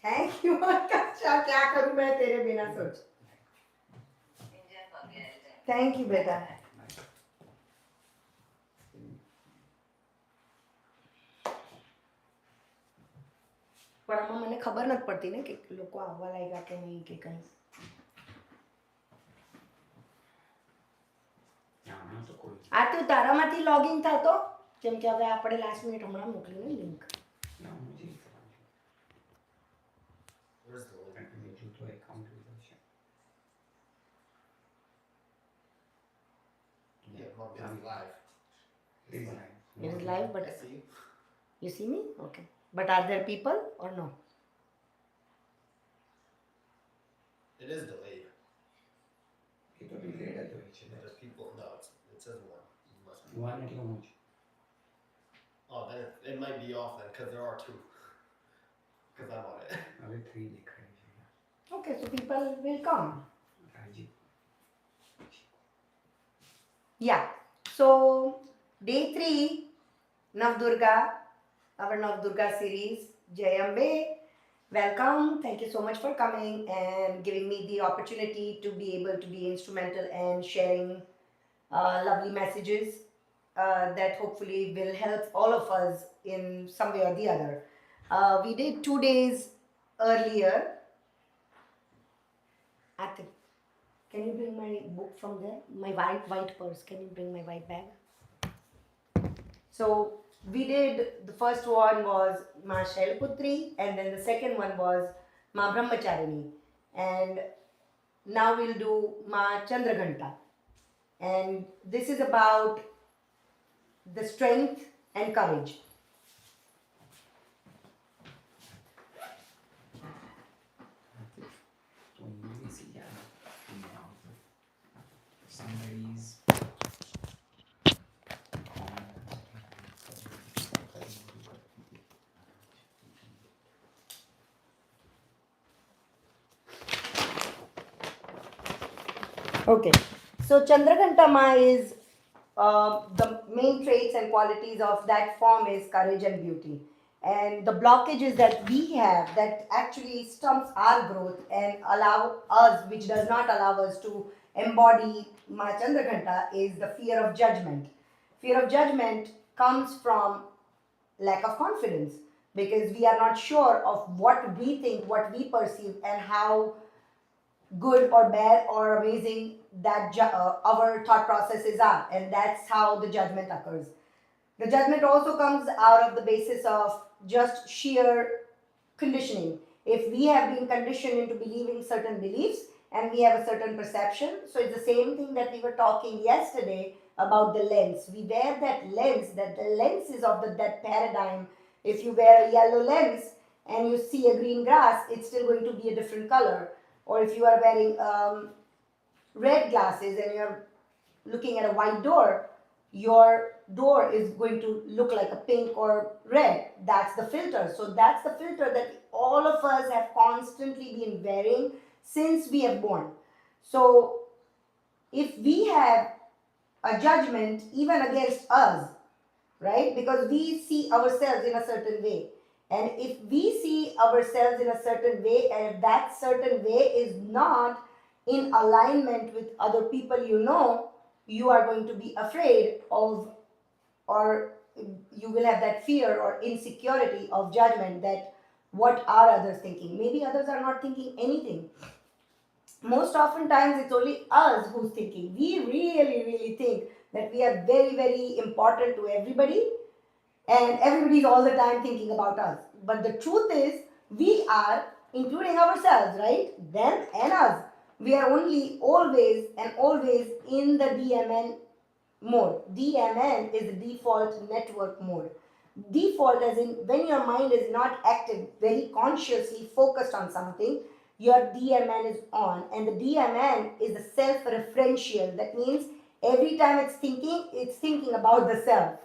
Thank you अच्छा क्या करूं मैं तेरे बिना सोच थैंक यू बेटा પણ આમાં મને ખબર નથી પડતી ને કે લોકો આવવા લાગ્યા કે નહીં કે કંઈ આ તો તારામાંથી લોગિન થતો જેમ કે હવે આપણે લાસ્ટ મિનિટ હમણાં મોકલીને link It is live, but you see me? Okay. But are there people or no? It is delayed. There's people. No, it says one. Oh, then it might be off then because there are two. Because I'm on it. Okay, so people will come. Yeah. So day 3, Nav Durga, our Nav Durga series. Jayambe, welcome. Thank you so much for coming and giving me the opportunity to be able to be instrumental and sharing lovely messages that hopefully will help all of us in some way or the other. We did 2 days earlier. Atif, can you bring my book from there? My white purse. Can you bring my white bag? So we did, the first one was Ma Shailputri and then the second one was Ma Brahmacharini. And now we'll do Ma Chandraghanta. And this is about the strength and courage. Somebody's Okay, so Chandraghanta is the main traits and qualities of that form is courage and beauty. And the blockages that we have that actually stumps our growth and allow us, which does not allow us to embody Ma Chandraghanta, is the fear of judgment. Fear of judgment comes from lack of confidence because we are not sure of what we think, what we perceive, and how good or bad or amazing that our thought processes are, and that's how the judgment occurs. The judgment also comes out of the basis of just sheer conditioning. If we have been conditioned into believing certain beliefs and we have a certain perception, so it's the same thing that we were talking yesterday about the lens. We wear that lens, that the lens is of that paradigm. If you wear a yellow lens and you see a green grass, it's still going to be a different color. Or if you are wearing red glasses and you're looking at a white door, your door is going to look like a pink or red. That's the filter. So that's the filter that all of us have constantly been wearing since we have born. So if we have a judgment even against us, right? Because we see ourselves in a certain way. And if we see ourselves in a certain way, and if that certain way is not in alignment with other people you know, you are going to be afraid of, or you will have that fear or insecurity of judgment that what are others thinking? Maybe others are not thinking anything. Most often times it's only us who's thinking. We really think that we are very important to everybody and everybody's all the time thinking about us. But the truth is, we are, including ourselves, right? Them and us. We are only always in the DMN mode. DMN is the default network mode. Default as in when your mind is not active, very consciously focused on something, your DMN is on. And the DMN is the self-referential. That means every time it's thinking about the self.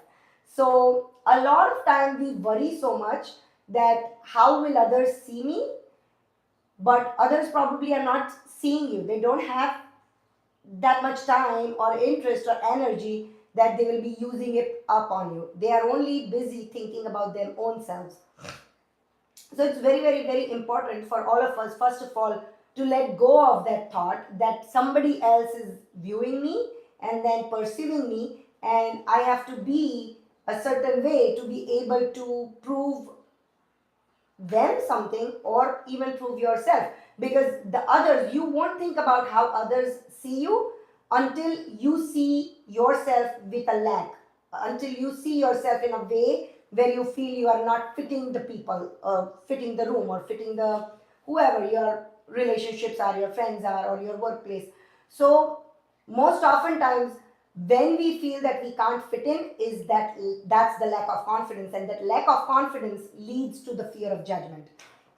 So a lot of time we worry so much that how will others see me? But others probably are not seeing you. They don't have that much time or interest or energy that they will be using it up on you. They are only busy thinking about their own selves. So it's very, very, very important for all of us, first of all, to let go of that thought that somebody else is viewing me and then perceiving me, and I have to be a certain way to be able to prove them something or even prove yourself. Because the others, you won't think about how others see you until you see yourself with a lack, until you see yourself in a way where you feel you are not fitting the people, fitting the room, or fitting the whoever your relationships are, your friends are, or your workplace. So most oftentimes when we feel that we can't fit in, is that's the lack of confidence, and that lack of confidence leads to the fear of judgment,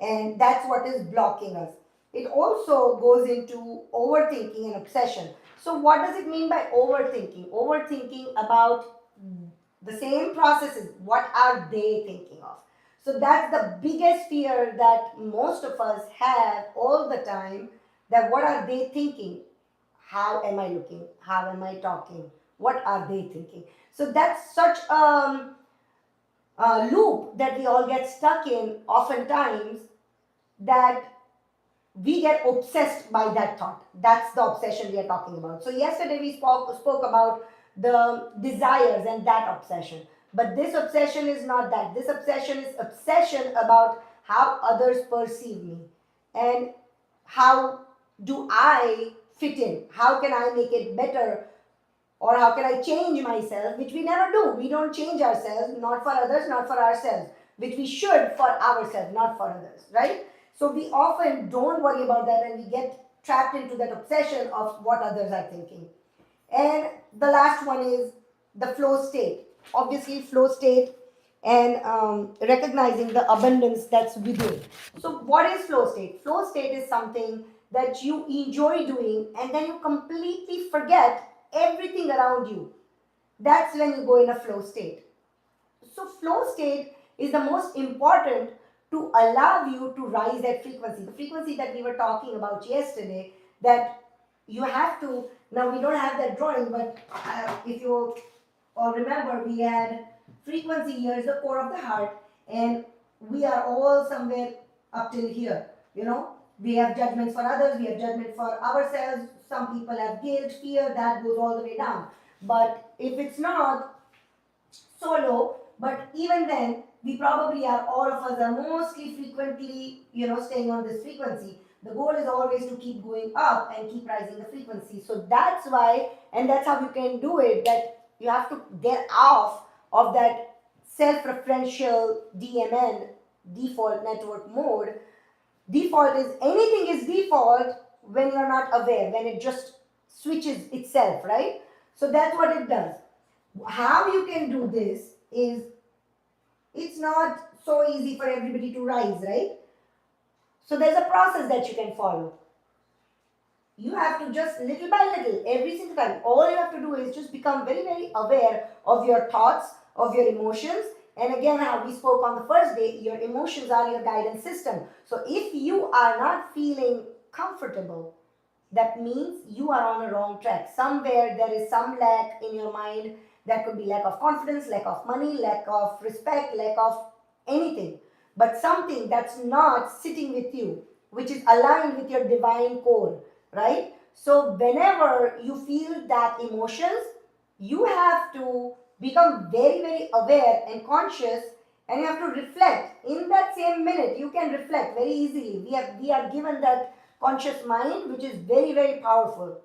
and that's what is blocking us. It also goes into overthinking and obsession. So what does it mean by overthinking? Overthinking about the same processes, what are they thinking of? So that's the biggest fear that most of us have all the time, that what are they thinking? How am I looking? How am I talking? What are they thinking? So that's such a loop that we all get stuck in oftentimes, that we get obsessed by that thought. That's the obsession we are talking about. So yesterday we spoke about the desires and that obsession. But this obsession is not that. This obsession is obsession about how others perceive me, and how do I fit in? How can I make it better? Or how can I change myself? Which we never do. We don't change ourselves, not for others, not for ourselves, which we should for ourselves, not for others, right? So we often don't worry about that, and we get trapped into that obsession of what others are thinking. And the last one is the flow state. Obviously, flow state and recognizing the abundance that's within. So, what is flow state? Flow state is something that you enjoy doing and then you completely forget everything around you. That's when you go in a flow state. So, flow state is the most important to allow you to rise that frequency. The frequency that we were talking about yesterday, that you have to, now we don't have that drawing, but if you all remember, we had frequency here is the core of the heart, and we are all somewhere up till here. You know, we have judgments for others, we have judgment for ourselves. Some people have guilt, fear, that goes all the way down. But if it's not so low, but even then, we probably are, all of us are mostly frequently, staying on this frequency. The goal is always to keep going up and keep rising the frequency. So that's why, and that's how you can do it, that you have to get off of that self-referential DMN, default network mode. Default is, anything is default when you're not aware, when it just switches itself, right? So that's what it does. How you can do this is, it's not so easy for everybody to rise, right? So there's a process that you can follow. You have to just little by little, every single time, all you have to do is just become very, very aware of your thoughts, of your emotions. And again, how we spoke on the first day, your emotions are your guidance system. So if you are not feeling comfortable, that means you are on a wrong track. Somewhere there is some lack in your mind. That could be lack of confidence, lack of money, lack of respect, lack of anything. But something that's not sitting with you, which is aligned with your divine core, right? So whenever you feel that emotions, you have to become very, very aware and conscious, and you have to reflect. In that same minute, you can reflect very easily. We are given that conscious mind, which is very, very powerful.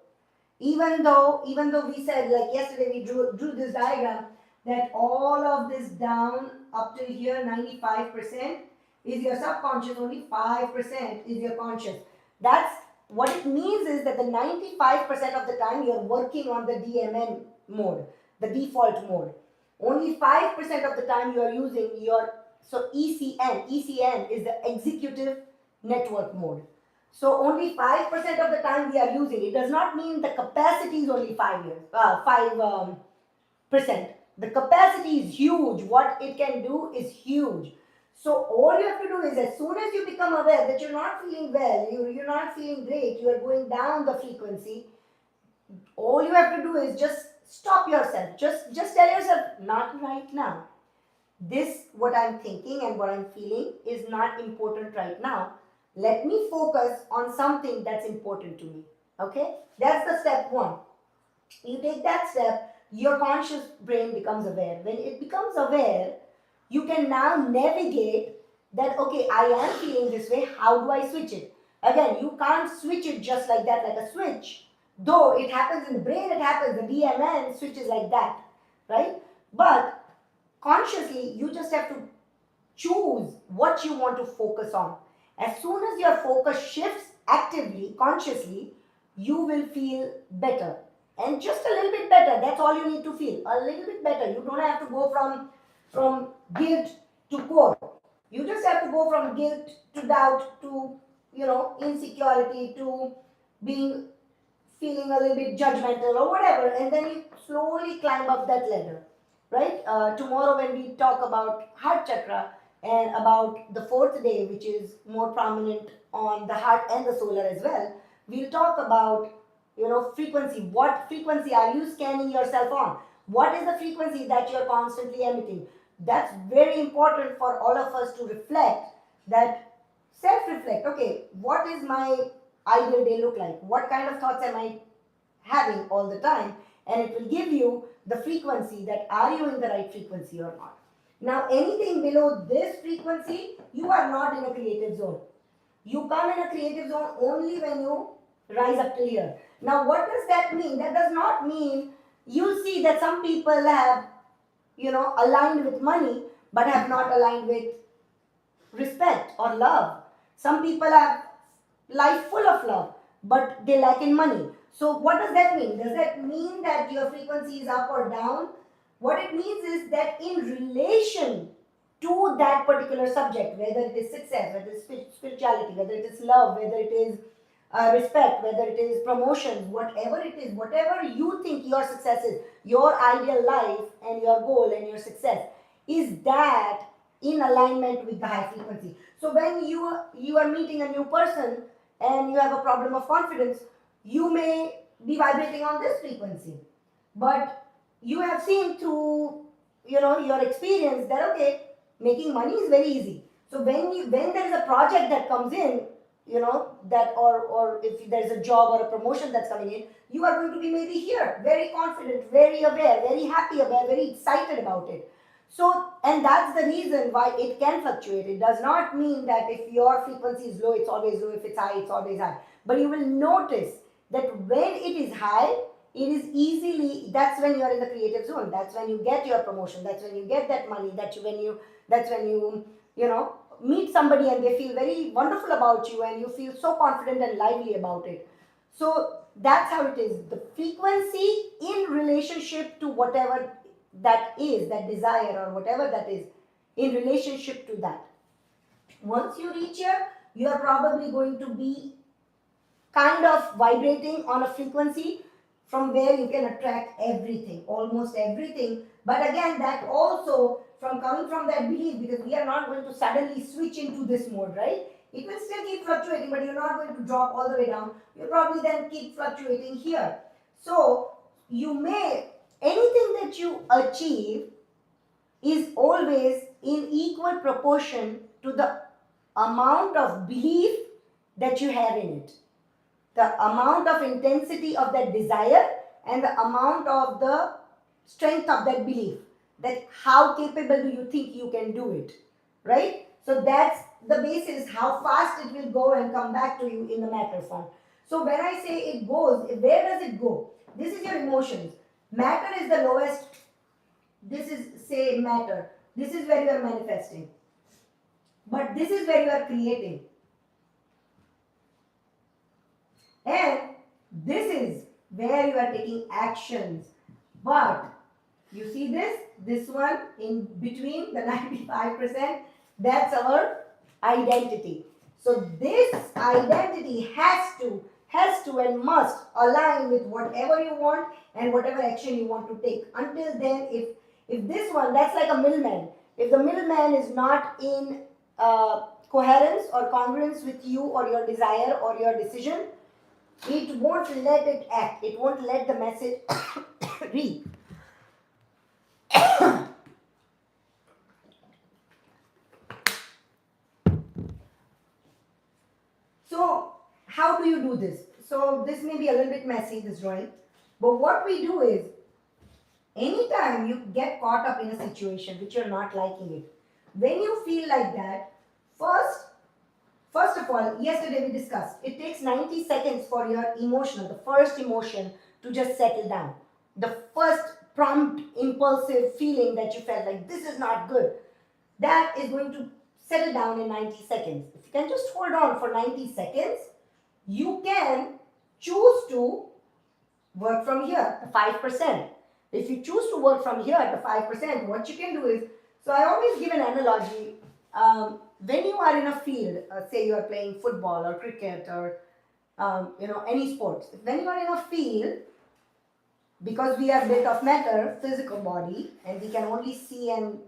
Even though we said, like yesterday we drew this diagram, that all of this down up till here, 95% is your subconscious, only 5% is your conscious. That's what it means, is that the 95% of the time you're working on the DMN mode, the default mode. Only 5% of the time you are using your, so ECN is the executive network mode. So only 5% of the time we are using. It does not mean the capacity is only 5%. The capacity is huge. What it can do is huge. So all you have to do is, as soon as you become aware that you're not feeling well, you're not feeling great, you are going down the frequency, all you have to do is just stop yourself. Just tell yourself, not right now. this, what I'm thinking and what I'm feeling is not important right now. Let me focus on something that's important to me. Okay? That's the step one. You take that step, your conscious brain becomes aware. When it becomes aware, you can now navigate that, okay, I am feeling this way, how do I switch it? Again, you can't switch it just like that, like a switch. Though it happens in the brain, it happens, the DMN switches like that, right? But consciously, you just have to choose what you want to focus on. As soon as your focus shifts actively, consciously, you will feel better. And just a little bit better, that's all you need to feel. A little bit better. You don't have to go from guilt to core. You just have to go from guilt to doubt to, insecurity to being feeling a little bit judgmental or whatever, and then you slowly climb up that ladder, right? Tomorrow, when we talk about heart chakra and about the fourth day, which is more prominent on the heart and the solar as well, we'll talk about frequency. What frequency are you scanning yourself on? What is the frequency that you're constantly emitting? That's very important for all of us to reflect, that self-reflect. Okay, what is my ideal day look like? What kind of thoughts am I having all the time? And it will give you the frequency, that are you in the right frequency or not. Now, anything below this frequency, you are not in a creative zone. You come in a creative zone only when you rise up to here. Now, what does that mean? That does not mean, you see that some people have, aligned with money, but have not aligned with respect or love. Some people have life full of love, but they lack in money. So what does that mean? Does that mean that your frequency is up or down? What it means is that in relation to that particular subject, whether it is success, whether it is spirituality, whether it is love, whether it is respect, whether it is promotions, whatever it is, whatever you think your success is, your ideal life and your goal and your success, is that in alignment with the high frequency. So when you are meeting a new person and you have a problem of confidence, you may be vibrating on this frequency, but you have seen through your experience that, okay, making money is very easy. So when there is a project that comes in, that, or if there's a job or a promotion that's coming in, you are going to be maybe here very confident, very aware, very happy about, very excited about it. So, and that's the reason why it can fluctuate. It does not mean that if your frequency is low, it's always low. If it's high, it's always high. But you will notice that when it is high, it is easily, that's when you are in the creative zone. That's when you get your promotion. That's when you get that money. That's when you meet somebody and they feel very wonderful about you and you feel so confident and lively about it. So that's how it is. The frequency in relationship to whatever that is, that desire or whatever that is, in relationship to that. Once you reach here, you are probably going to be kind of vibrating on a frequency from where you can attract everything, almost everything. But again, that also from coming from that belief, because we are not going to suddenly switch into this mode, right? It will still keep fluctuating, but you're not going to drop all the way down. You'll probably then keep fluctuating here. So you may, anything that you achieve is always in equal proportion to the amount of belief that you have in it, the amount of intensity of that desire and the amount of the strength of that belief, that how capable do you think you can do it, right? So that's the basis, how fast it will go and come back to you in the matter form. So when I say it goes, where does it go? This is your emotions. Matter is the lowest. This is, say, matter. This is where you are manifesting, but this is where you are creating. And this is where you are taking actions. But you see this one in between, the 95%, that's our identity. So this identity has to and must align with whatever you want and whatever action you want to take. Until then, if this one, that's like a middleman. If the middleman is not in coherence or congruence with you or your desire or your decision, it won't let it act. It won't let the message read. So how do you do this? So this may be a little bit messy, this drawing, but what we do is, anytime you get caught up in a situation which you're not liking it, when you feel like that, first of all, yesterday we discussed, it takes 90 seconds for your the first emotion to just settle down. The first prompt, impulsive feeling that you felt like this is not good, that is going to settle down in 90 seconds. If you can just hold on for 90 seconds, you can choose to work from here, the 5%. If you choose to work from here, the 5%, what you can do is, so I always give an analogy. When you are in a field, say you are playing football or cricket or any sports, when you are in a field, because we are built of matter, physical body, and we can only see and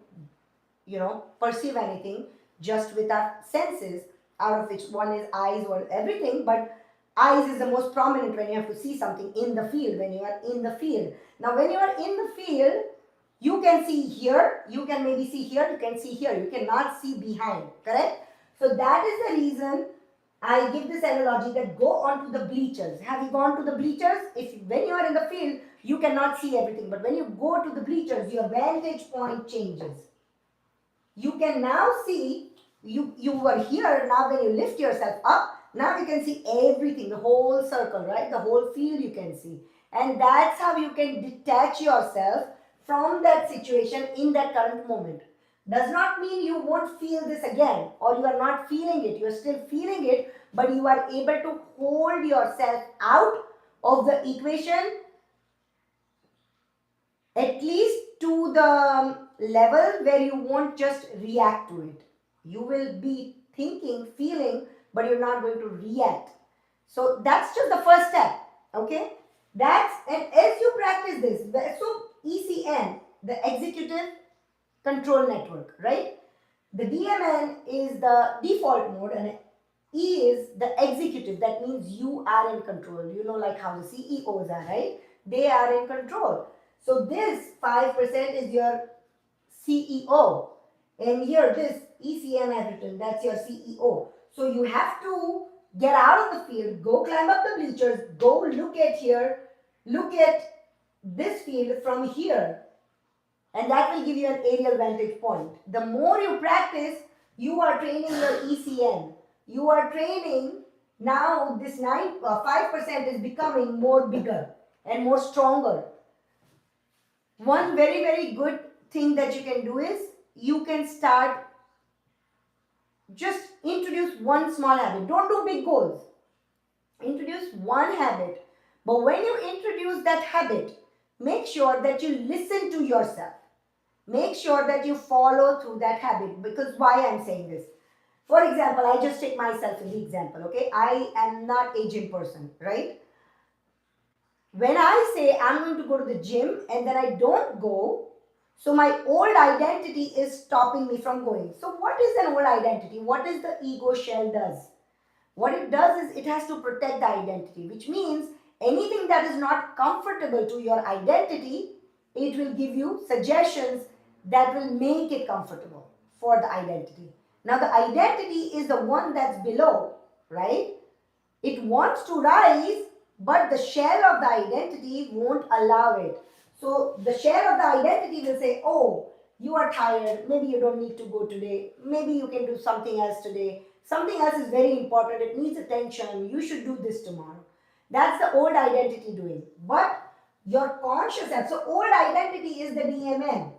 perceive anything just with our senses, out of which one is eyes or everything, but eyes is the most prominent when you have to see something in the field, when you are in the field. Now when you are in the field, you can see here, you can maybe see here, you can see here, you cannot see behind, correct? So that is the reason I give this analogy that go on to the bleachers. Have you gone to the bleachers? When you are in the field, you cannot see everything, but when you go to the bleachers, your vantage point changes. You can now see, you were here, now when you lift yourself up, now you can see everything, the whole circle, right? The whole field you can see. And that's how you can detach yourself from that situation in that current moment. Does not mean you won't feel this again, or you are not feeling it. You are still feeling it, but you are able to hold yourself out of the equation, at least to the level where you won't just react to it. You will be thinking, feeling, but you're not going to react. So that's just the first step, okay? And as you practice this, so ECN, the Executive Control Network, right? The DMN is the default mode and E is the executive. That means you are in control. You know, like how the CEOs are, right? They are in control. So this 5% is your CEO. And here this ECN has written, that's your CEO. So you have to get out of the field, go climb up the bleachers, go look at here, look at this field from here. And that will give you an aerial vantage point. The more you practice, you are training your ECN. You are training, now this 5% is becoming more bigger and more stronger. One very, very good thing that you can do is, you can start, just introduce one small habit. Don't do big goals. Introduce one habit. But when you introduce that habit, make sure that you listen to yourself. Make sure that you follow through that habit. Because why I'm saying this? For example, I just take myself in the example, okay? I am not a gym person, right? When I say I'm going to go to the gym and then I don't go, so my old identity is stopping me from going. So what is an old identity? What is the ego shell does? What it does is it has to protect the identity, which means anything that is not comfortable to your identity, it will give you suggestions that will make it comfortable for the identity. Now the identity is the one that's below, right? It wants to rise, but the shell of the identity won't allow it. So the shell of the identity will say, oh, you are tired, maybe you don't need to go today, maybe you can do something else today. Something else is very important, it needs attention, you should do this tomorrow. That's the old identity doing. But your conscious self, so old identity is the DMN,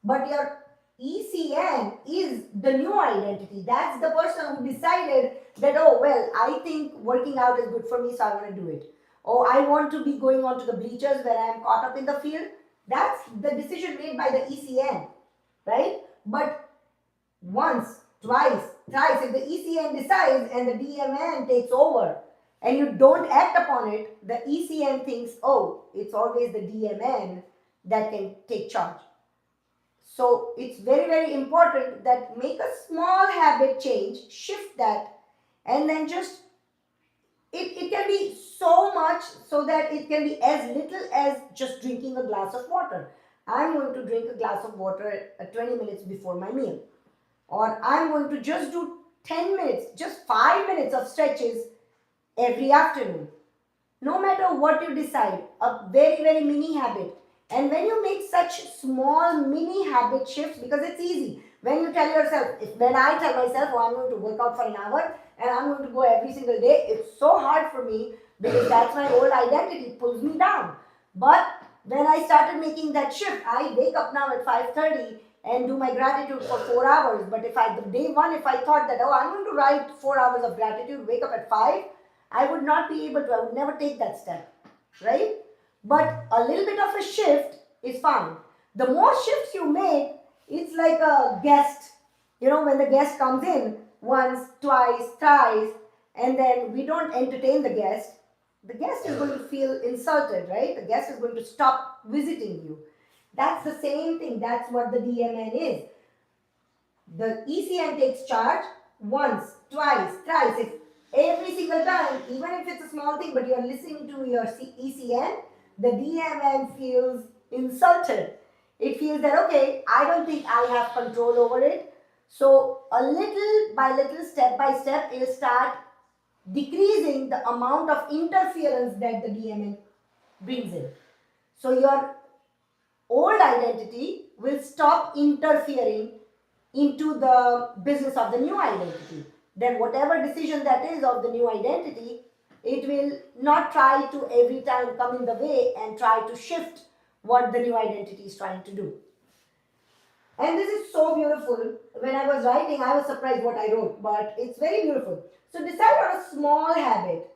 but your ECN is the new identity. That's the person who decided that, oh, well, I think working out is good for me, so I want to do it. Oh, I want to be going on to the bleachers where I am caught up in the field. That's the decision made by the ECN, right? But once, twice, thrice, if the ECN decides and the DMN takes over and you don't act upon it, the ECN thinks, oh, it's always the DMN that can take charge. So it's very, very important that make a small habit change, shift that, and then just, it can be so much so that it can be as little as just drinking a glass of water. I'm going to drink a glass of water 20 minutes before my meal. Or I'm going to just do 10 minutes, just 5 minutes of stretches every afternoon. No matter what you decide, a very, very mini habit. And when you make such small mini habit shifts, because it's easy. When you tell yourself, when I tell myself, oh, I'm going to work out for an hour and I'm going to go every single day, it's so hard for me because that's my old identity, it pulls me down. But when I started making that shift, I wake up now at 5:30 and do my gratitude for 4 hours. But if I, day one, if I thought that, oh, I'm going to write 4 hours of gratitude, wake up at 5, I would not be able to, I would never take that step, right? But a little bit of a shift is fine. The more shifts you make, it's like a guest. You know, when the guest comes in once, twice, thrice, and then we don't entertain the guest is going to feel insulted, right? The guest is going to stop visiting you. That's the same thing. That's what the DMN is. The ECN takes charge once, twice, thrice. If every single time, even if it's a small thing, but you're listening to your ECN, the DMN feels insulted. It feels that, okay, I don't think I have control over it. So a little by little, step by step, it'll start decreasing the amount of interference that the DMN brings in. So your old identity will stop interfering into the business of the new identity. Then whatever decision that is of the new identity, it will not try to every time come in the way and try to shift what the new identity is trying to do. And this is so beautiful. When I was writing, I was surprised what I wrote, but it's very beautiful. So decide on a small habit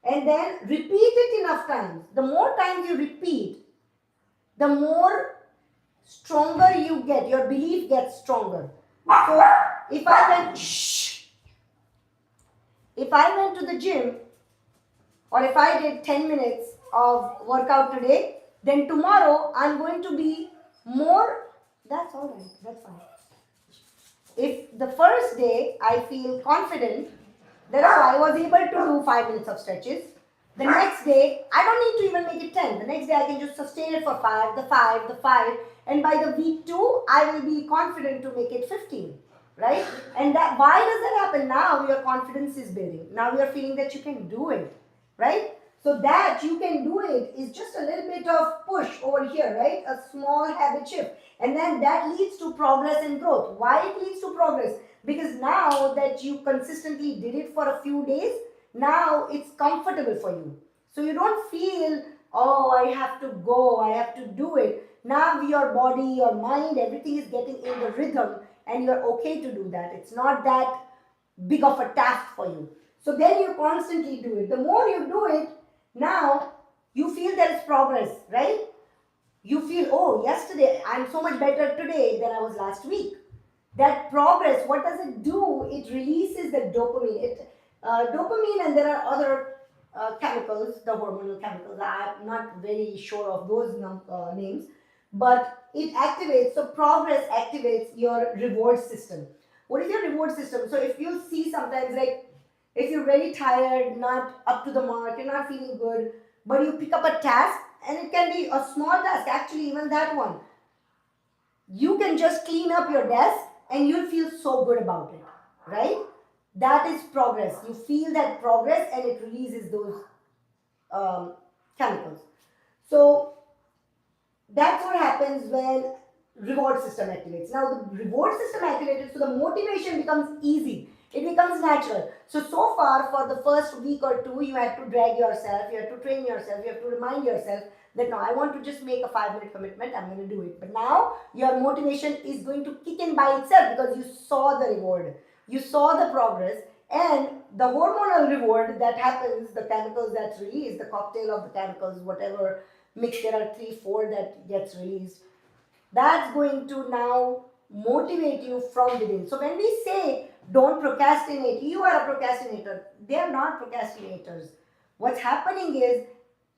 and then repeat it enough times. The more times you repeat, the more stronger you get, your belief gets stronger. So if I went to the gym, or if I did 10 minutes of workout today, then tomorrow I'm going to be more, that's all right, that's fine. If the first day I feel confident that I was able to do 5 minutes of stretches, the next day I don't need to even make it 10. The next day I can just sustain it for 5, the 5, and by the week 2 I will be confident to make it 15, right? And that, why does that happen? Now your confidence is building. Now you are feeling that you can do it, right? So that you can do it is just a little bit of push over here, right? A small habit shift. And then that leads to progress and growth. Why it leads to progress? Because now that you consistently did it for a few days, now it's comfortable for you. So you don't feel, oh, I have to go, I have to do it. Now your body, your mind, everything is getting in the rhythm and you're okay to do that. It's not that big of a task for you. So then you constantly do it. The more you do it, now you feel there is progress, right? You feel, oh, yesterday I'm so much better today than I was last week. That progress, what does it do? It releases the dopamine. Dopamine, and there are other chemicals, the hormonal chemicals. I'm not very sure of those names, but it activates. So progress activates your reward system. What is your reward system? So if you see sometimes, like, if you're very tired, not up to the mark, you're not feeling good, but you pick up a task, and it can be a small task, actually, even that one. You can just clean up your desk and you'll feel so good about it, right? That is progress. You feel that progress and it releases those chemicals. So that's what happens when reward system activates. Now the reward system activated, so the motivation becomes easy. It becomes natural. So far for the first week or two, you had to drag yourself, you had to train yourself, you have to remind yourself that no, I want to just make a 5-minute commitment, I'm going to do it. But now your motivation is going to kick in by itself because you saw the reward, you saw the progress, and the hormonal reward that happens, the chemicals that's released, the cocktail of the chemicals, whatever mix, there are 3-4 that gets released, that's going to now motivate you from within. So when we say don't procrastinate, you are a procrastinator. They are not procrastinators. What's happening is,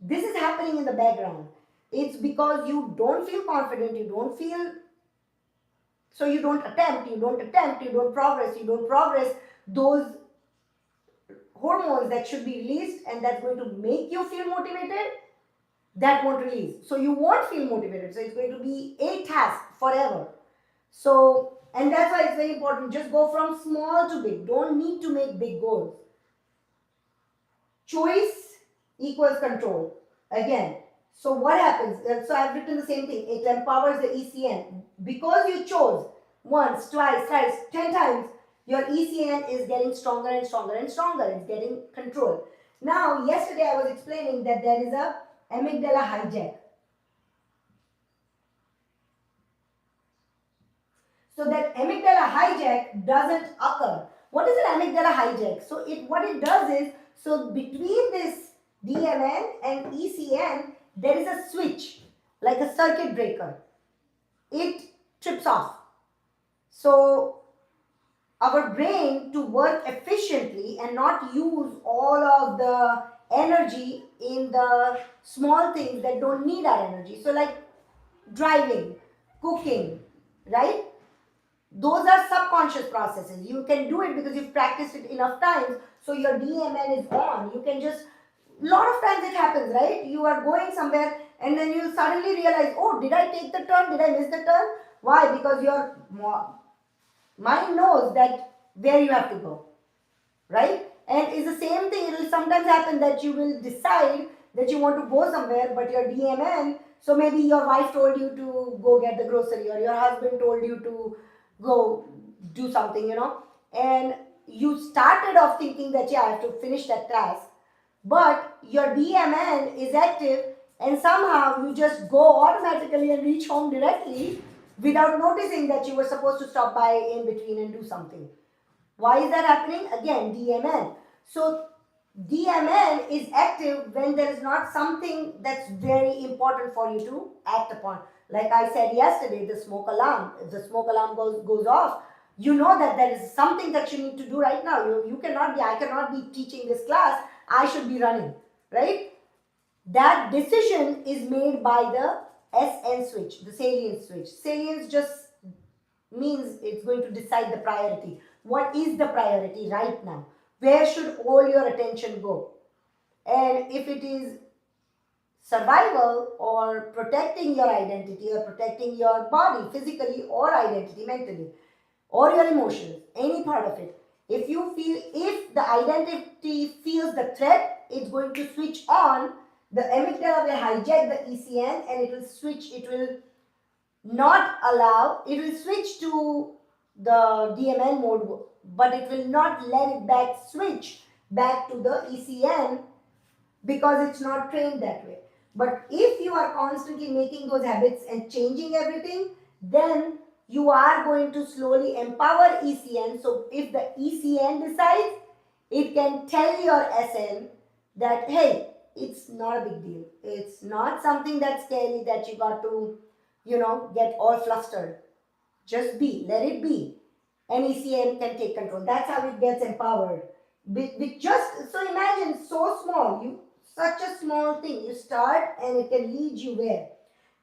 this is happening in the background. It's because you don't feel confident, you don't feel, so you don't attempt, you don't progress. Those hormones that should be released and that's going to make you feel motivated, that won't release. So you won't feel motivated. So it's going to be a task forever. So And that's why it's very important. Just go from small to big. Don't need to make big goals. Choice equals control. Again. So what happens? So I've written the same thing. It empowers the ECN. Because you chose once, twice, thrice, 10 times, your ECN is getting stronger and stronger and stronger. It's getting control. Now, yesterday I was explaining that there is a amygdala hijack. So that amygdala hijack doesn't occur. What is an amygdala hijack? So what it does is, so between this DMN and ECN, there is a switch, like a circuit breaker. It trips off. So our brain, to work efficiently and not use all of the energy in the small things that don't need our energy. So like driving, cooking, right? Those are subconscious processes. You can do it because you've practiced it enough times, so your DMN is on. You can just, lot of times it happens, right? You are going somewhere and then you suddenly realize, oh, did I take the turn? Did I miss the turn? Why? Because your mind knows that where you have to go, right? And it's the same thing. It will sometimes happen that you will decide that you want to go somewhere, but your DMN, so maybe your wife told you to go get the grocery, or your husband told you to go do something, and you started off thinking that, yeah, I have to finish that task, but your DMN is active and somehow you just go automatically and reach home directly without noticing that you were supposed to stop by in between and do something. Why is that happening? Again, DMN. So DMN is active when there is not something that's very important for you to act upon. Like I said yesterday, the smoke alarm. If the smoke alarm goes off, you know that there is something that you need to do right now. I cannot be teaching this class. I should be running, right? That decision is made by the SN switch, the salience switch. Salience just means it's going to decide the priority. What is the priority right now? Where should all your attention go? And if it is survival or protecting your identity or protecting your body physically or identity mentally or your emotions, any part of it, if the identity feels the threat, it's going to switch on. The amygdala will hijack the ECN and it will switch, it will switch to the DMN mode, but it will not let it switch back to the ECN because it's not trained that way. But if you are constantly making those habits and changing everything, then you are going to slowly empower ECN. So if the ECN decides, it can tell your SN that, hey, it's not a big deal. It's not something that's scary that you got to, get all flustered. Just be, let it be. And ECN can take control. That's how it gets empowered. So imagine, so small, such a small thing. You start and it can lead you where?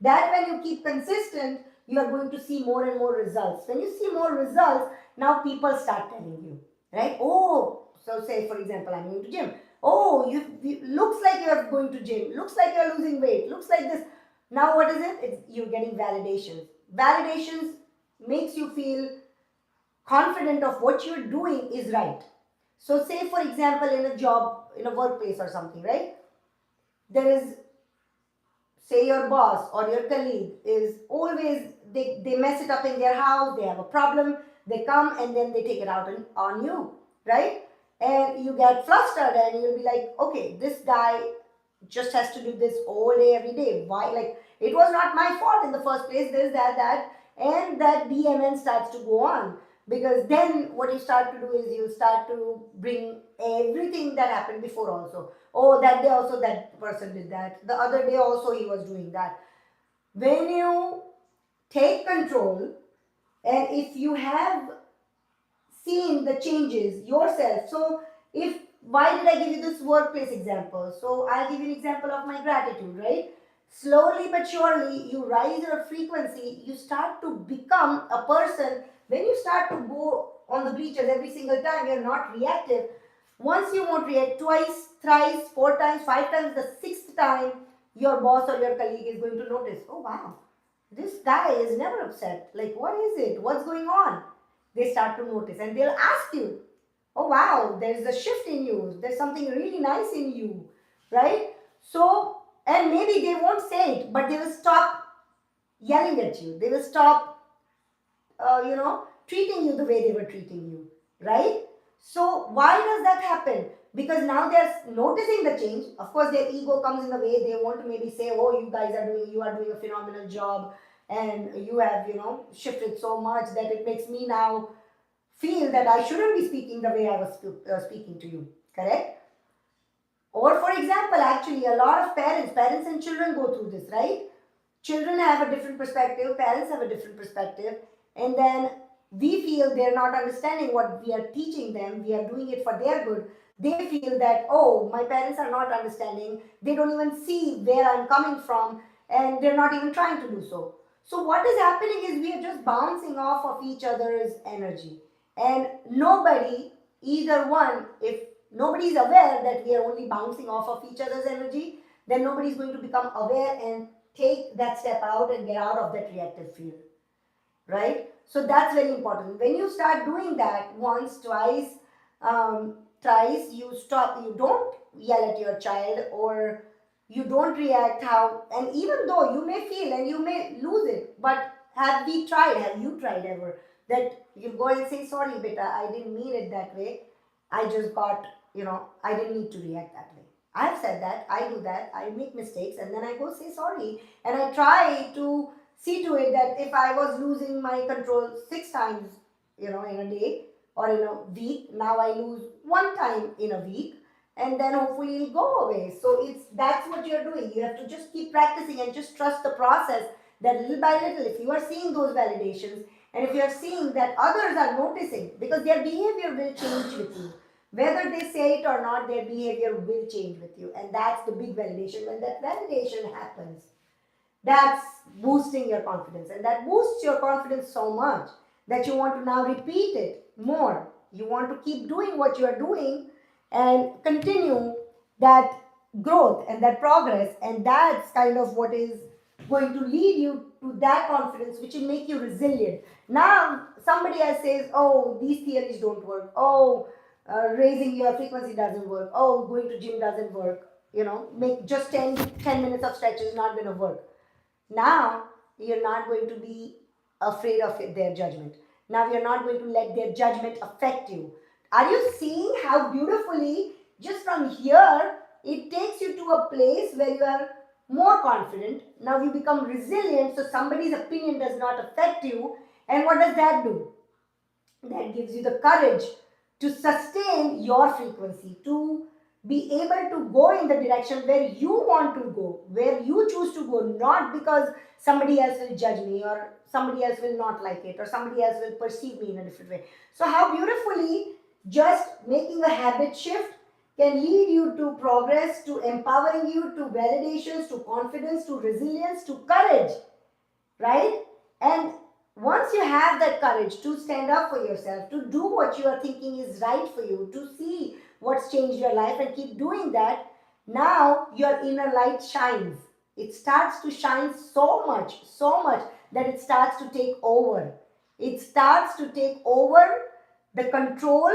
That when you keep consistent, you are going to see more and more results. When you see more results, now people start telling you, right? Oh, so say for example, I'm going to gym. Oh, you looks like you're going to gym. Looks like you're losing weight. Looks like this. Now what is it? You're getting validations. Validations makes you feel confident of what you're doing is right. So say for example in a job, in a workplace or something, right? There is, say your boss or your colleague is always, they mess it up in their house, they have a problem, they come and then they take it out on you, right? And you get flustered and you'll be like, okay, this guy just has to do this all day, every day. Why? Like, it was not my fault in the first place, this, that, and that DMN starts to go on. Because then what you start to do is you start to bring everything that happened before also. Oh, that day also that person did that. The other day also he was doing that. When you take control, and if you have seen the changes yourself, so why did I give you this workplace example? So I'll give you an example of my gratitude, right? Slowly but surely, you rise your frequency, you start to become a person. When you start to go on the bleachers every single time, you're not reactive. Once you won't react twice, thrice, 4 times, 5 times, the 6th time, your boss or your colleague is going to notice, oh wow, this guy is never upset. Like, what is it? What's going on? They start to notice and they'll ask you, oh wow, there's a shift in you. There's something really nice in you, right? So, and maybe they won't say it, but they will stop yelling at you. They will stop, treating you the way they were treating you, right? So why does that happen? Because now they're noticing the change. Of course, their ego comes in the way. They want to maybe say, "Oh, you are doing a phenomenal job, and you have, shifted so much that it makes me now feel that I shouldn't be speaking the way I was speaking to you." Correct? Or for example, actually, a lot of parents and children go through this, right? Children have a different perspective, parents have a different perspective, and then we feel they're not understanding what we are teaching them, we are doing it for their good. They feel that, oh, my parents are not understanding, they don't even see where I'm coming from, and they're not even trying to do so. So, what is happening is we are just bouncing off of each other's energy, and nobody, either one, if nobody is aware that we are only bouncing off of each other's energy, then nobody is going to become aware and take that step out and get out of that reactive field, right? So that's very important. When you start doing that once, twice, thrice, you stop, you don't yell at your child, or you don't react how, and even though you may feel and you may lose it, but have you tried ever that you go and say, sorry beta, I didn't mean it that way, I just got, I didn't need to react that way. I've said that, I do that, I make mistakes, and then I go say sorry, and I try to see to it that if I was losing my control 6 times, in a day or in a week, now I lose 1 time in a week, and then hopefully it'll go away. So that's what you're doing. You have to just keep practicing and just trust the process, that little by little, if you are seeing those validations, and if you are seeing that others are noticing, because their behavior will change with you. Whether they say it or not, their behavior will change with you. And that's the big validation. When that validation happens, that's boosting your confidence, and that boosts your confidence so much that you want to now repeat it more. You want to keep doing what you are doing and continue that growth and that progress, and that's kind of what is going to lead you to that confidence, which will make you resilient. Now somebody else says, oh, these theories don't work, oh, raising your frequency doesn't work, oh, going to gym doesn't work, make just 10 minutes of stretch is not going to work. Now you're not going to be afraid of their judgment. Now you're not going to let their judgment affect you. Are you seeing how beautifully, just from here, it takes you to a place where you are more confident? Now you become resilient, so somebody's opinion does not affect you. And what does that do? That gives you the courage to sustain your frequency, to be able to go in the direction where you want to go, where you choose to go, not because somebody else will judge me, or somebody else will not like it, or somebody else will perceive me in a different way. So, how beautifully just making a habit shift can lead you to progress, to empowering you, to validations, to confidence, to resilience, to courage, right? And once you have that courage to stand up for yourself, to do what you are thinking is right for you, to see what's changed your life and keep doing that, now your inner light shines. It starts to shine so much that it starts to take over. It starts to take over the control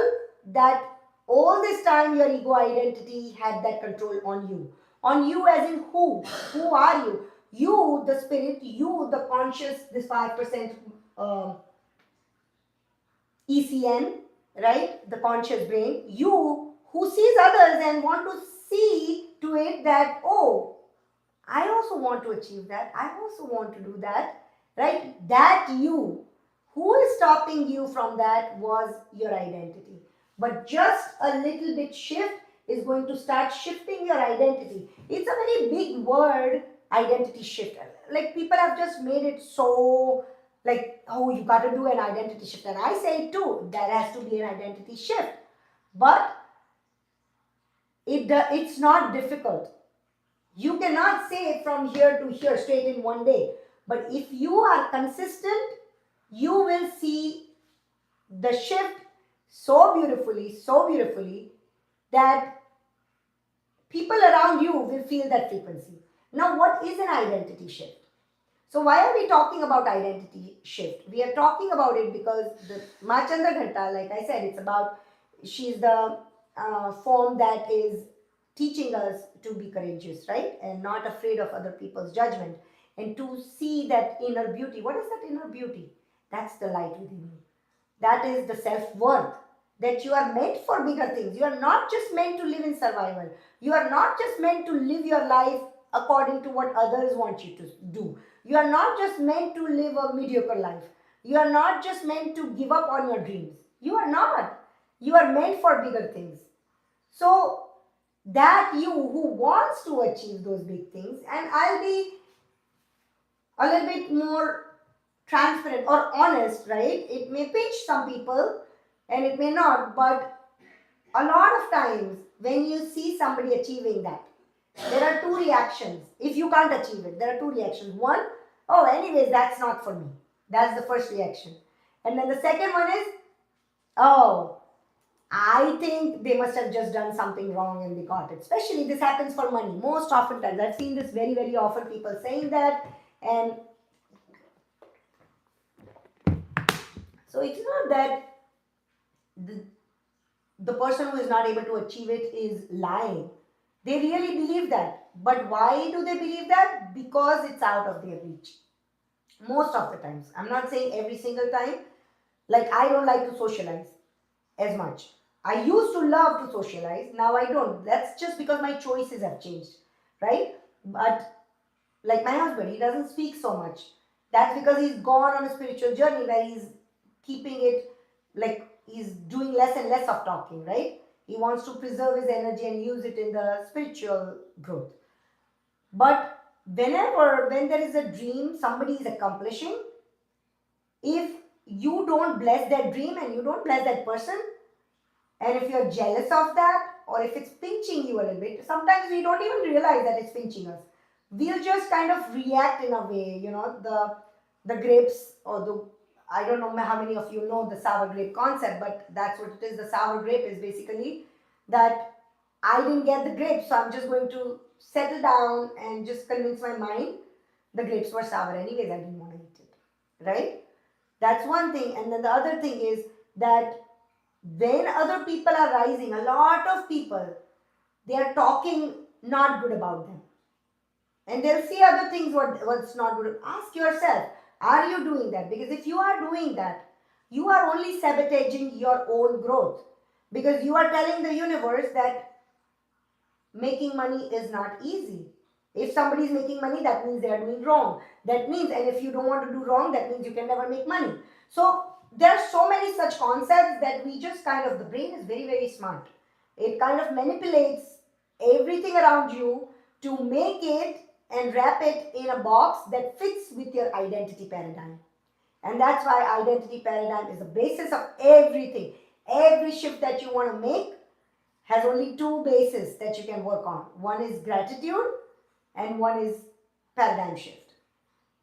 that all this time your ego identity had that control on you. On you as in who? Who are you? You, the spirit, you, the conscious, this 5% ECN, right? The conscious brain. You who sees others and want to see to it that, oh, I also want to achieve that. I also want to do that, right? That you. Who is stopping you from that was your identity. But just a little bit shift is going to start shifting your identity. It's a very big word, identity shift. Like people have just made it so like, oh, you got to do an identity shift. And I say it too, there has to be an identity shift. But it's not difficult. You cannot say it from here to here straight in one day. But if you are consistent, you will see the shift so beautifully that people around you will feel that frequency. Now, what is an identity shift? So why are we talking about identity shift? We are talking about it because the Machandra Ghanta, like I said, it's about, she's the form that is teaching us to be courageous, right? And not afraid of other people's judgment. And to see that inner beauty. What is that inner beauty? That's the light within you. That is the self-worth. That you are meant for bigger things. You are not just meant to live in survival. You are not just meant to live your life according to what others want you to do. You are not just meant to live a mediocre life. You are not just meant to give up on your dreams. You are not. You are meant for bigger things. So that you who wants to achieve those big things, and I'll be a little bit more transparent or honest, right? It may pinch some people and it may not, but a lot of times when you see somebody achieving that, there are two reactions. If you can't achieve it, there are two reactions. One, oh, anyways, that's not for me. That's the first reaction. And then the second one is, oh, I think they must have just done something wrong and they got it. Especially this happens for money. Most often times, I've seen this very, very often, people saying that. And so it's not that the person who is not able to achieve it is lying. They really believe that. But why do they believe that? Because it's out of their reach. Most of the times. I'm not saying every single time. Like, I don't like to socialize as much. I used to love to socialize. Now I don't. That's just because my choices have changed. Right? But like my husband, he doesn't speak so much. That's because he's gone on a spiritual journey where he's keeping it, like he's doing less and less of talking, right? He wants to preserve his energy and use it in the spiritual growth. But when there is a dream somebody is accomplishing, if you don't bless that dream and you don't bless that person, and if you're jealous of that, or if it's pinching you a little bit, sometimes we don't even realize that it's pinching us. We'll just kind of react in a way, the grapes, or the, I don't know how many of you know the sour grape concept, but that's what it is. The sour grape is basically that I didn't get the grapes, so I'm just going to settle down and just convince my mind the grapes were sour anyways, I didn't want to eat it, right? That's one thing. And then the other thing is that when other people are rising, a lot of people, they are talking not good about them. And they'll see other things what's not good. Ask yourself, are you doing that? Because if you are doing that, you are only sabotaging your own growth. Because you are telling the universe that making money is not easy. If somebody is making money, that means they are doing wrong. That means, and if you don't want to do wrong, that means you can never make money. So there are so many such concepts that we just kind of, the brain is very, very smart. It kind of manipulates everything around you to make it and wrap it in a box that fits with your identity paradigm. And that's why identity paradigm is the basis of everything. Every shift that you want to make has only two bases that you can work on. One is gratitude and one is paradigm shift.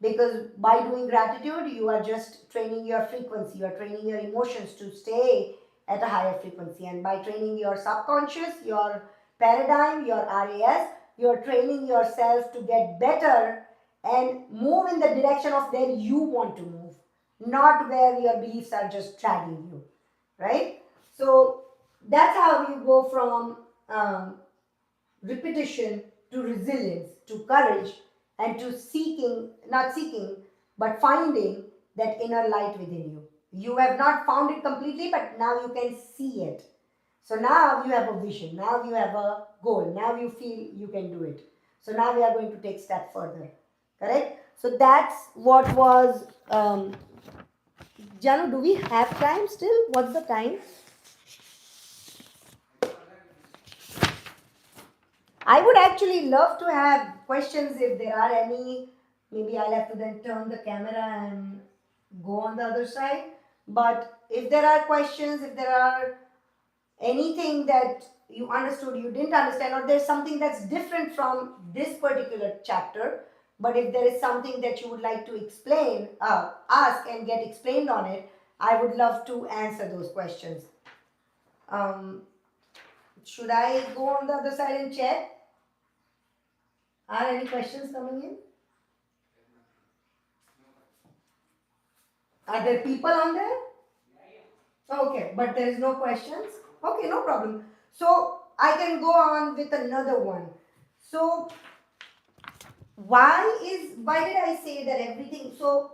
Because by doing gratitude, you are just training your frequency, you are training your emotions to stay at a higher frequency. And by training your subconscious, your paradigm, your RAS, you are training yourself to get better and move in the direction of where you want to move, not where your beliefs are just dragging you, right? So that's how you go from repetition to resilience to courage and to not seeking, but finding that inner light within you. You have not found it completely, but now you can see it. So now you have a vision, now you have a goal, now you feel you can do it. So now we are going to take step further, correct? So that's what was, Janu, do we have time still? What's the time? I would actually love to have questions if there are any. Maybe I'll have to then turn the camera and go on the other side. But if there are questions, if there are anything that you understood, you didn't understand, or there's something that's different from this particular chapter, but if there is something that you would like to explain, ask and get explained on it, I would love to answer those questions. Should I go on the other side and check? Are any questions coming in? Are there people on there? Okay, but there is no questions? Okay, no problem. So I can go on with another one. So why did I say that everything, so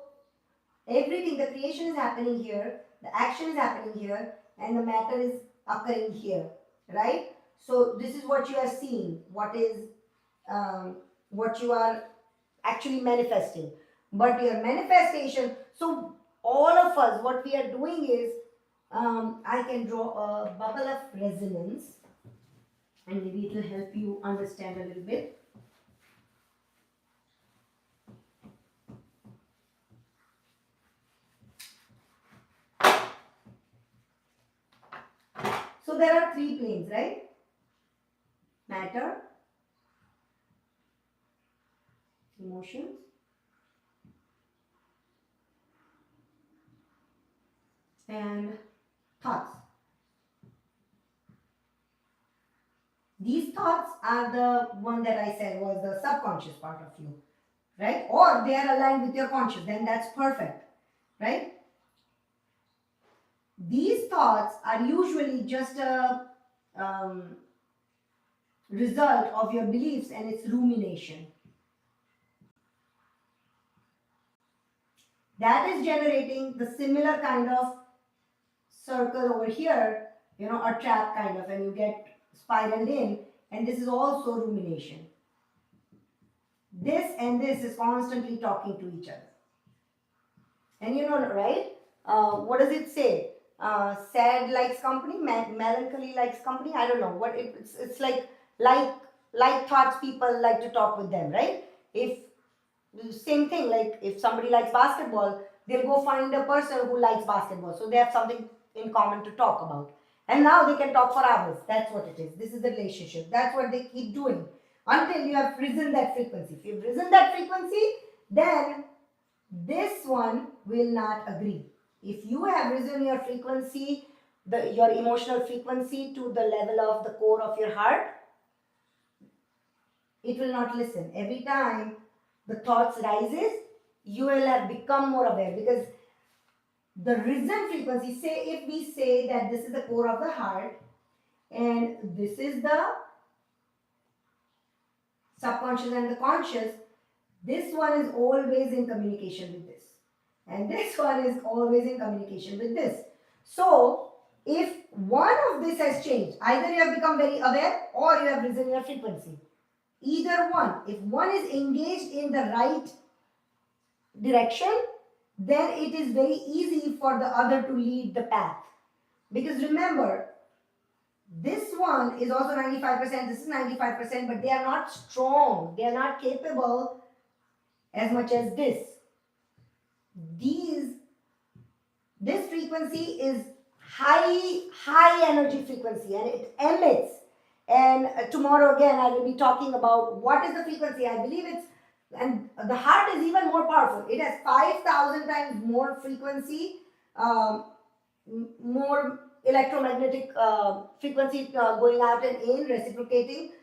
everything, the creation is happening here, the action is happening here, and the matter is occurring here, right? So this is what you are seeing, what you are actually manifesting. But your manifestation, so all of us, what we are doing is, I can draw a bubble of resonance, and maybe it will help you understand a little bit. So there are three planes, right? Matter, emotions, and thoughts. These thoughts are the one that I said was the subconscious part of you, right? Or they are aligned with your conscious, then that's perfect, right? These thoughts are usually just a result of your beliefs and its rumination. That is generating the similar kind of circle over here, a trap kind of, and you get spiraled in, and this is also rumination. This and this is constantly talking to each other. And right? What does it say? Sad likes company, melancholy likes company. I don't know what it's like. Like thoughts, people like to talk with them, right? If same thing, like if somebody likes basketball, they'll go find a person who likes basketball, so they have something in common to talk about, and now they can talk for hours. That's what it is. This is the relationship. That's what they keep doing until you have risen that frequency. If you've risen that frequency, then this one will not agree. If you have risen your frequency, your emotional frequency to the level of the core of your heart, it will not listen. Every time the thoughts rises, you will have become more aware, because the risen frequency, say if we say that this is the core of the heart and this is the subconscious and the conscious, this one is always in communication with this, and this one is always in communication with this. So if one of this has changed, either you have become very aware or you have risen your frequency. Either one, if one is engaged in the right direction, then it is very easy for the other to lead the path. Because remember, this one is also 95%, this is 95%, but they are not strong, they are not capable as much as this. This frequency is high energy frequency, and it emits. And tomorrow again I will be talking about what is the frequency. I believe it's, and the heart is even more powerful. It has 5,000 times more frequency, more electromagnetic frequency going out and in, reciprocating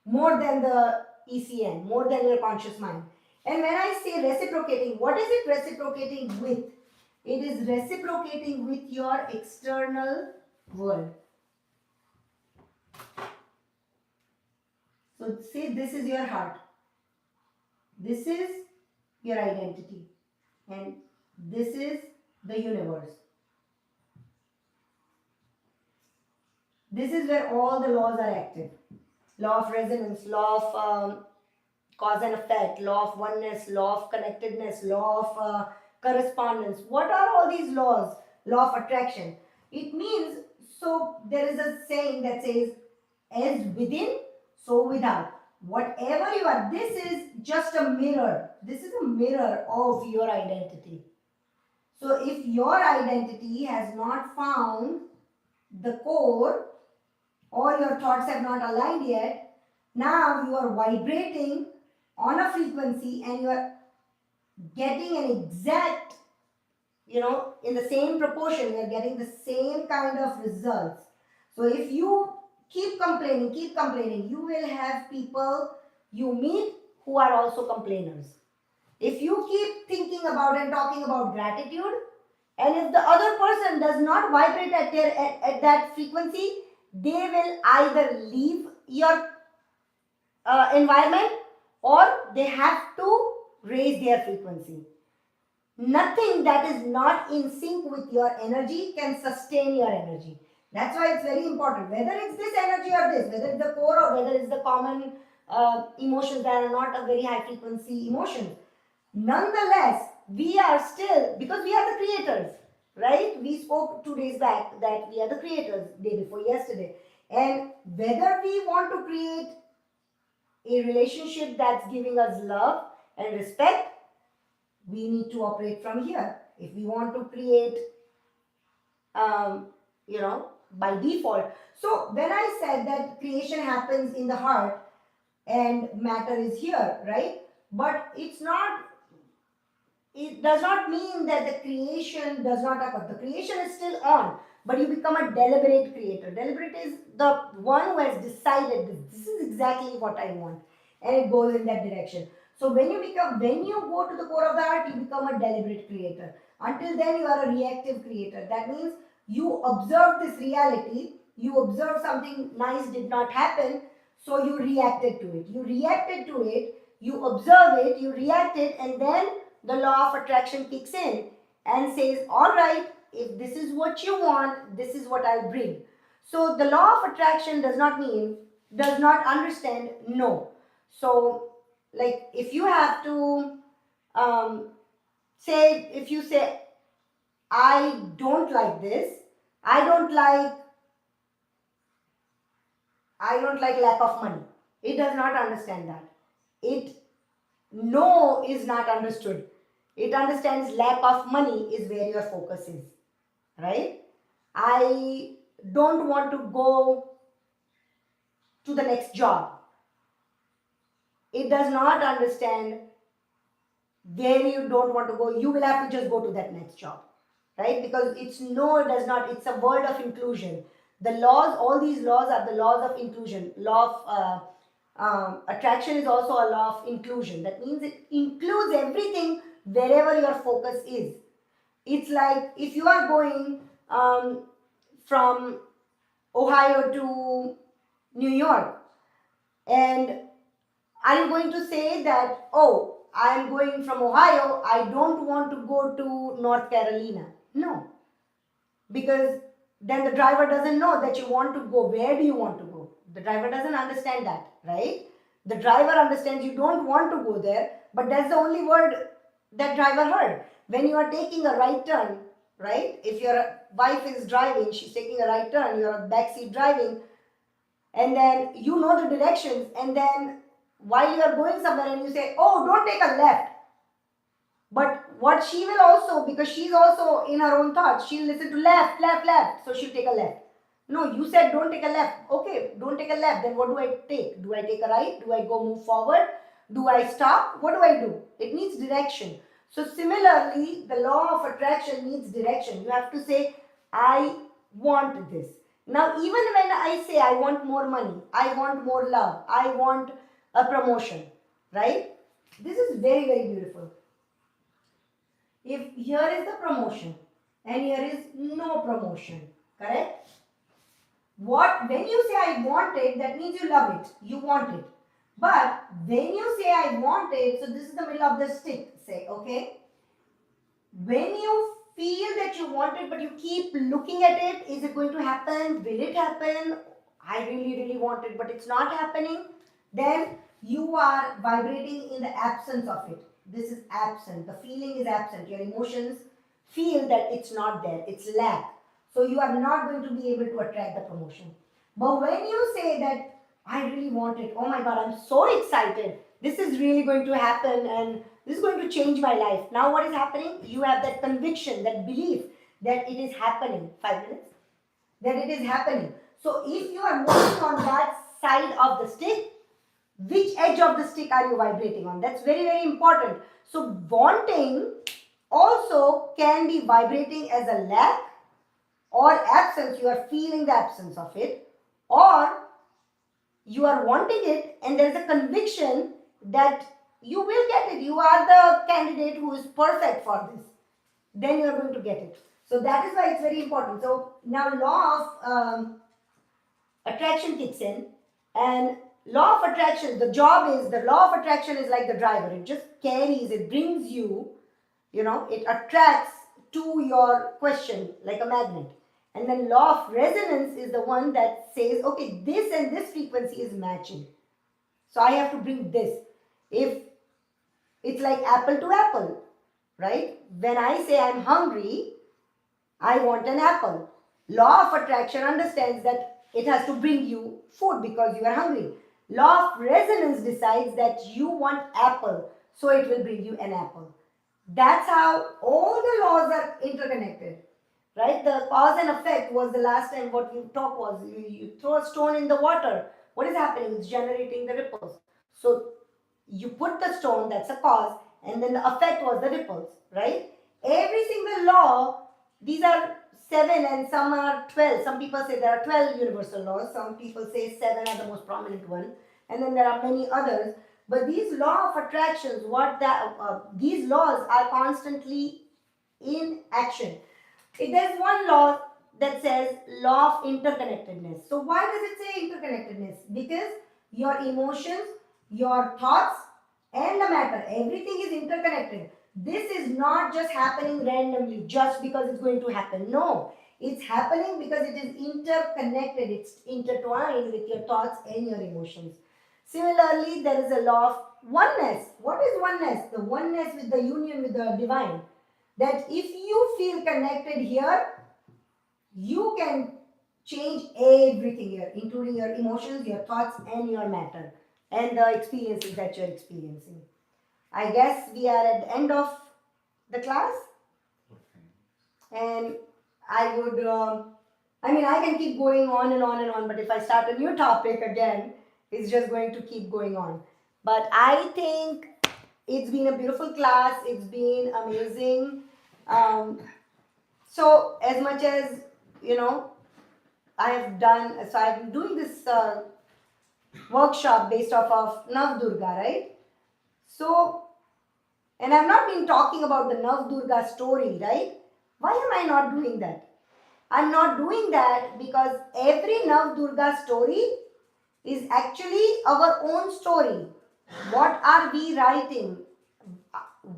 more than the ECN, more than your conscious mind. And when I say reciprocating, what is it reciprocating with? It is reciprocating with your external world. So say this is your heart. This is your identity. And this is the universe. This is where all the laws are active. Law of resonance, law of cause and effect, law of oneness, law of connectedness, law of correspondence. What are all these laws? Law of attraction. It means, so there is a saying that says, as within, so without. Whatever you are, this is just a mirror. This is a mirror of your identity. So if your identity has not found the core, or your thoughts have not aligned yet, now you are vibrating on a frequency and you are getting an exact, in the same proportion, you are getting the same kind of results. So if you keep complaining, you will have people you meet who are also complainers. If you keep thinking about and talking about gratitude, and if the other person does not vibrate at that frequency, they will either leave your environment or they have to raise their frequency. Nothing that is not in sync with your energy can sustain your energy. That's why it's very important, whether it's this energy or this, whether it's the core or whether it's the common emotions that are not a very high frequency emotions. Nonetheless, we are still, because we are the creators, right? We spoke 2 days back that we are the creators, day before yesterday. And whether we want to create a relationship that's giving us love and respect, we need to operate from here. If we want to create, um, by default. So when I said that creation happens in the heart and matter is here, right? But it does not mean that the creation does not happen. The creation is still on, but you become a deliberate creator. Deliberate is the one who has decided this is exactly what I want, and it goes in that direction. So when you go to the core of the heart, you become a deliberate creator. Until then, you are a reactive creator. That means you observe this reality, you observe something nice did not happen, so you reacted to it. You observe it, you react it, and then the law of attraction kicks in and says, all right, if this is what you want, this is what I'll bring. So the law of attraction does not understand no. So like if you have to if you say, I don't like this, I don't like lack of money. It does not understand that. No is not understood. It understands lack of money is where your focus is, right? I don't want to go to the next job. It does not understand where you don't want to go. You will have to just go to that next job, right? Because it does not. It's a world of inclusion. The laws, all these laws are the laws of inclusion. Law of attraction is also a law of inclusion. That means it includes everything wherever your focus is. It's like if you are going from Ohio to New York, and are you going to say that, oh, I am going from Ohio, I don't want to go to North Carolina? No, because then the driver doesn't know that you want to go. Where do you want to go? The driver doesn't understand that, right? The driver understands you don't want to go there, but that's the only word that driver heard. When you are taking a right turn, right? If your wife is driving, she's taking a right turn, you're a backseat driving, and then you know the directions, and then while you are going somewhere and you say, oh, don't take a left. But what she will also, because she's also in her own thoughts, she'll listen to left, left, left. So she'll take a left. No, you said don't take a left. Okay, don't take a left. Then what do I take? Do I take a right? Do I go move forward? Do I stop? What do I do? It needs direction. So similarly, the law of attraction needs direction. You have to say, I want this. Now, even when I say I want more money, I want more love, I want a promotion, right? This is very, very beautiful. If here is the promotion and here is no promotion, correct? When you say I want it, that means you love it, you want it. But when you say I want it, so this is the middle of the stick, say, okay? When you feel that you want it, but you keep looking at it, is it going to happen? Will it happen? I really, really want it, but it's not happening. Then you are vibrating in the absence of it. This is absent. The feeling is absent. Your emotions feel that it's not there. It's lack. So you are not going to be able to attract the promotion. But when you say that I really want it, oh my God, I'm so excited. This is really going to happen and this is going to change my life. Now what is happening? You have that conviction, that belief that it is happening. 5 minutes. That it is happening. So if you are moving on that side of the stick, which edge of the stick are you vibrating on? That's very, very important. So wanting also can be vibrating as a lack or absence. You are feeling the absence of it, or you are wanting it and there is a conviction that you will get it. You are the candidate who is perfect for this. Then you are going to get it. So that is why it's very important. So now law of attraction kicks in, and law of attraction, the law of attraction is like the driver. It just carries, it brings you, it attracts to your question like a magnet. And then law of resonance is the one that says, okay, this and this frequency is matching, so I have to bring this. If it's like apple to apple, right? When I say I'm hungry, I want an apple. Law of attraction understands that it has to bring you food because you are hungry. Law of resonance decides that you want apple, so it will bring you an apple. That's how all the laws are interconnected, right? The cause and effect was the last time what we talked was you throw a stone in the water. What is happening? It's generating the ripples. So you put the stone, that's a cause, and then the effect was the ripples, right? Every single law, these are 7 and some are 12. Some people say there are 12 universal laws. Some people say 7 are the most prominent one. And then there are many others. But these law of attractions, these laws are constantly in action. There's one law that says law of interconnectedness. So why does it say interconnectedness? Because your emotions, your thoughts, and the matter, everything is interconnected. This is not just happening randomly just because it's going to happen. No, it's happening because it is interconnected. It's intertwined with your thoughts and your emotions. Similarly, there is a law of oneness. What is oneness? The oneness with the union with the divine. That if you feel connected here, you can change everything here, including your emotions, your thoughts, and your matter, and the experiences that you're experiencing. I guess we are at the end of the class, and I would, I can keep going on and on and on, but if I start a new topic again, it's just going to keep going on. But I think it's been a beautiful class, it's been amazing. So, as much as, I have done, so I'm doing this workshop based off of Nav Durga, right? So, and I've not been talking about the Nav Durga story, right? Why am I not doing that? I'm not doing that because every Nav Durga story is actually our own story. What are we writing?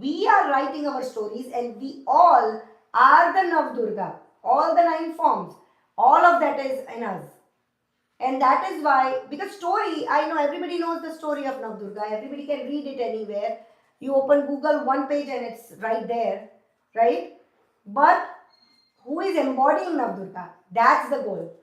We are writing our stories, and we all are the Nav Durga, all the 9 forms. All of that is in us. And that is why, because story, I know everybody knows the story of Nav Durga. Everybody can read it anywhere. You open Google one page and it's right there, right? But who is embodying Nav Durga? That's the goal.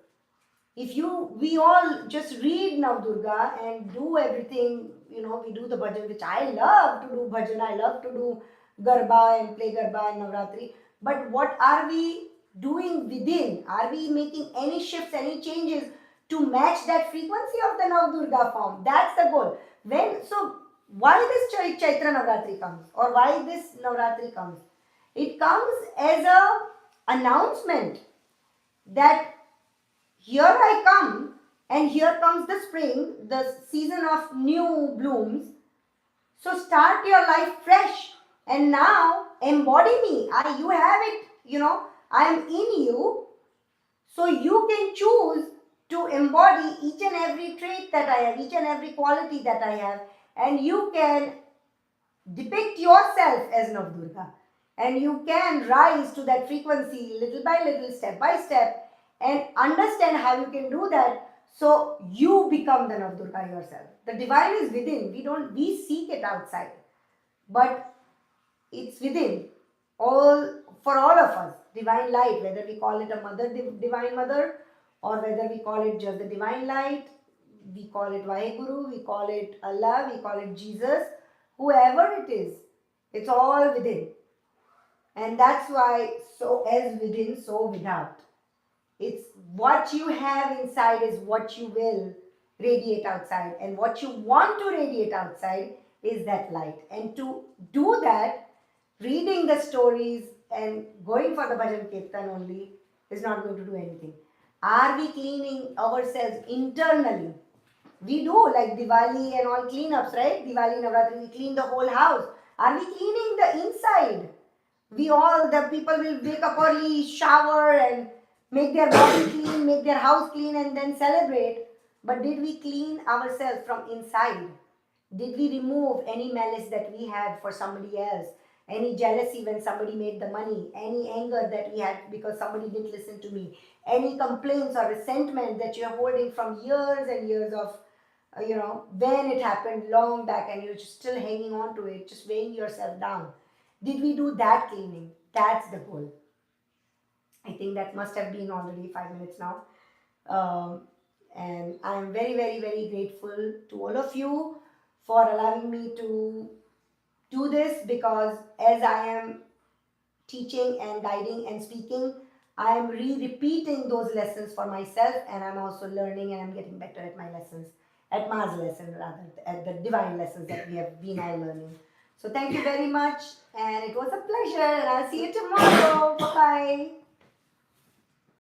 We all just read Nav Durga and do everything, we do the bhajan, which I love to do bhajan. I love to do Garba and play Garba and Navratri. But what are we doing within? Are we making any shifts, any changes to match that frequency of the Nav Durga form? That's the goal. Why this Chaitra Navratri comes, or why this Navratri comes? It comes as a announcement that here I come, and here comes the spring, the season of new blooms. So start your life fresh, and now embody me. You have it, I am in you. So you can choose to embody each and every trait that I have, each and every quality that I have, and you can depict yourself as Nav Durga. And you can rise to that frequency little by little, step by step, and understand how you can do that, so you become the Nav Durga yourself. The divine is within. We seek it outside, but it's within. For all of us, divine light, whether we call it a mother, divine mother, or whether we call it just the divine light, we call it Vaheguru, we call it Allah, we call it Jesus, whoever it is, it's all within. And that's why, so as within, so without. It's what you have inside is what you will radiate outside, and what you want to radiate outside is that light. And to do that, reading the stories and going for the bhajan kirtan only is not going to do anything. Are we cleaning ourselves internally? We do like Diwali and all cleanups, right? Diwali, Navratri, we clean the whole house. Are we cleaning the inside? We all, the people will wake up early, shower, and make their body clean, make their house clean, and then celebrate. But did we clean ourselves from inside? Did we remove any malice that we had for somebody else? Any jealousy when somebody made the money? Any anger that we had because somebody didn't listen to me? Any complaints or resentment that you're holding from years and years of, when it happened long back and you're just still hanging on to it, just weighing yourself down? Did we do that cleaning? That's the goal. I think that must have been already 5 minutes now. Um, and I'm very, very, very grateful to all of you for allowing me to do this, because as I am teaching and guiding and speaking, I am repeating those lessons for myself, and I'm also learning and I'm getting better at my lessons, at Ma's lesson rather, at the divine lessons that we have been all learning. So thank you very much, and it was a pleasure, and I'll see you tomorrow. Bye bye.